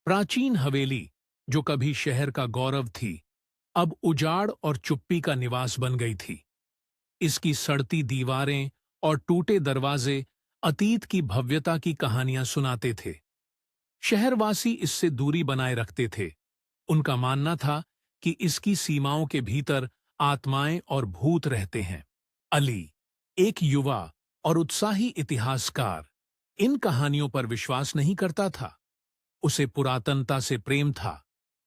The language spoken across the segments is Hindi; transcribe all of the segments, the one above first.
प्राचीन हवेली, जो कभी शहर का गौरव थी, अब उजाड़ और चुप्पी का निवास बन गई थी। इसकी सड़ती दीवारें और टूटे दरवाजे अतीत की भव्यता की कहानियां सुनाते थे। शहरवासी इससे दूरी बनाए रखते थे। उनका मानना था कि इसकी सीमाओं के भीतर आत्माएं और भूत रहते हैं। अली, एक युवा और उत्साही इतिहासकार, इन कहानियों पर विश्वास नहीं करता था। उसे पुरातनता से प्रेम था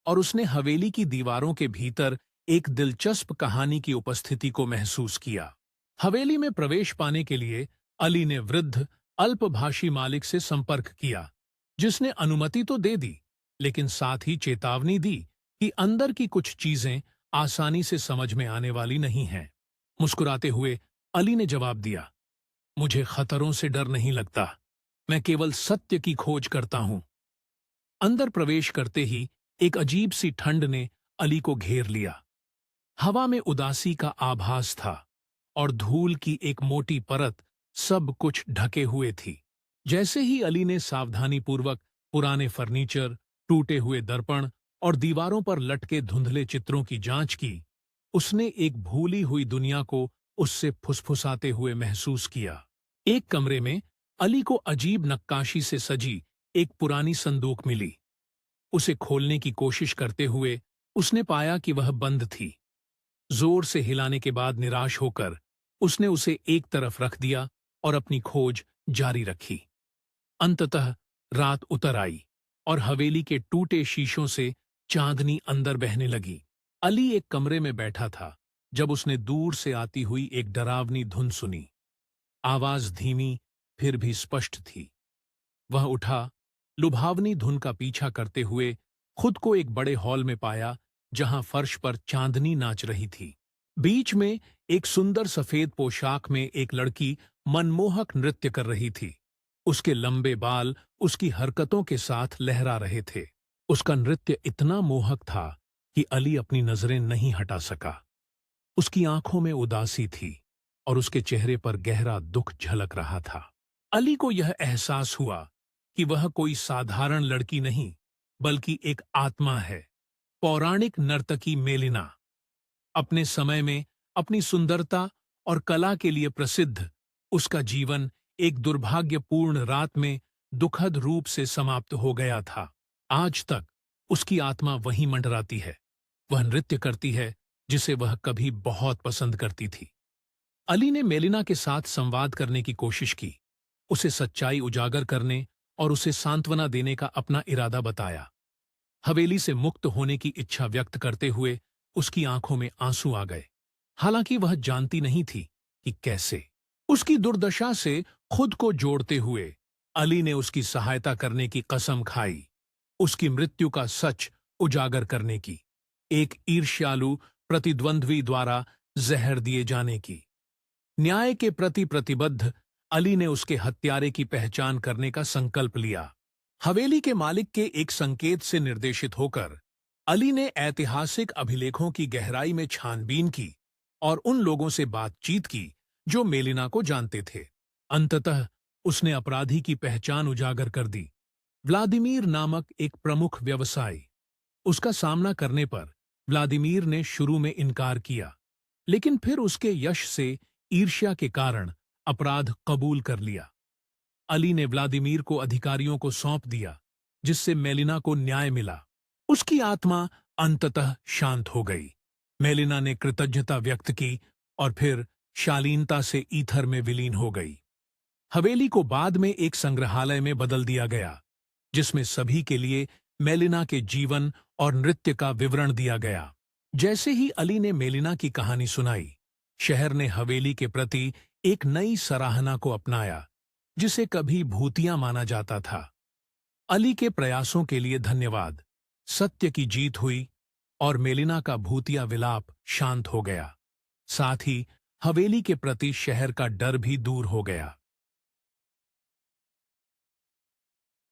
और उसने हवेली की दीवारों के भीतर एक दिलचस्प कहानी की उपस्थिति को महसूस किया। हवेली में प्रवेश पाने के लिए अली ने वृद्ध अल्पभाषी मालिक से संपर्क किया, जिसने अनुमति तो दे दी, लेकिन साथ ही चेतावनी दी कि अंदर की कुछ चीजें आसानी से समझ में आने वाली नहीं हैं। मुस्कुराते हुए अली ने जवाब दिया, मुझे खतरों से डर नहीं लगता, मैं केवल सत्य की खोज करता हूं। अंदर प्रवेश करते ही एक अजीब सी ठंड ने अली को घेर लिया। हवा में उदासी का आभास था और धूल की एक मोटी परत सब कुछ ढके हुए थी। जैसे ही अली ने सावधानीपूर्वक पुराने फर्नीचर, टूटे हुए दर्पण और दीवारों पर लटके धुंधले चित्रों की जांच की, उसने एक भूली हुई दुनिया को उससे फुसफुसाते हुए महसूस किया। एक कमरे में अली को अजीब नक्काशी से सजी एक पुरानी संदूक मिली। उसे खोलने की कोशिश करते हुए उसने पाया कि वह बंद थी। जोर से हिलाने के बाद निराश होकर उसने उसे एक तरफ रख दिया और अपनी खोज जारी रखी। अंततः रात उतर आई और हवेली के टूटे शीशों से चांदनी अंदर बहने लगी। अली एक कमरे में बैठा था जब उसने दूर से आती हुई एक डरावनी धुन सुनी। आवाज धीमी फिर भी स्पष्ट थी। वह उठा, लुभावनी धुन का पीछा करते हुए खुद को एक बड़े हॉल में पाया जहां फर्श पर चांदनी नाच रही थी। बीच में एक सुंदर सफेद पोशाक में एक लड़की मनमोहक नृत्य कर रही थी। उसके लंबे बाल उसकी हरकतों के साथ लहरा रहे थे। उसका नृत्य इतना मोहक था कि अली अपनी नजरें नहीं हटा सका। उसकी आंखों में उदासी थी और उसके चेहरे पर गहरा दुख झलक रहा था। अली को यह एहसास हुआ कि वह कोई साधारण लड़की नहीं, बल्कि एक आत्मा है। पौराणिक नर्तकी मेलिना, अपने समय में अपनी सुंदरता और कला के लिए प्रसिद्ध, उसका जीवन एक दुर्भाग्यपूर्ण रात में दुखद रूप से समाप्त हो गया था। आज तक उसकी आत्मा वहीं मंडराती है। वह नृत्य करती है जिसे वह कभी बहुत पसंद करती थी। अली ने मेलिना के साथ संवाद करने की कोशिश की, उसे सच्चाई उजागर करने और उसे सांत्वना देने का अपना इरादा बताया। हवेली से मुक्त होने की इच्छा व्यक्त करते हुए उसकी आंखों में आंसू आ गए। हालांकि वह जानती नहीं थी कि कैसे। उसकी दुर्दशा से खुद को जोड़ते हुए अली ने उसकी सहायता करने की कसम खाई, उसकी मृत्यु का सच उजागर करने की, एक ईर्ष्यालु प्रतिद्वंद्वी द्वारा जहर दिए जाने की। न्याय के प्रति प्रतिबद्ध अली ने उसके हत्यारे की पहचान करने का संकल्प लिया। हवेली के मालिक के एक संकेत से निर्देशित होकर अली ने ऐतिहासिक अभिलेखों की गहराई में छानबीन की और उन लोगों से बातचीत की जो मेलिना को जानते थे। अंततः उसने अपराधी की पहचान उजागर कर दी, व्लादिमीर नामक एक प्रमुख व्यवसायी। उसका सामना करने पर व्लादिमीर ने शुरू में इनकार किया, लेकिन फिर उसके यश से ईर्ष्या के कारण अपराध कबूल कर लिया। अली ने व्लादिमीर को अधिकारियों को सौंप दिया, जिससे मेलिना को न्याय मिला। उसकी आत्मा अंततः शांत हो गई। मेलिना ने कृतज्ञता व्यक्त की और फिर शालीनता से ईथर में विलीन हो गई। हवेली को बाद में एक संग्रहालय में बदल दिया गया, जिसमें सभी के लिए मेलिना के जीवन और नृत्य का विवरण दिया गया। जैसे ही अली ने मेलिना की कहानी सुनाई, शहर ने हवेली के प्रति एक नई सराहना को अपनाया, जिसे कभी भूतिया माना जाता था। अली के प्रयासों के लिए धन्यवाद। सत्य की जीत हुई और मेलिना का भूतिया विलाप शांत हो गया। साथ ही हवेली के प्रति शहर का डर भी दूर हो गया।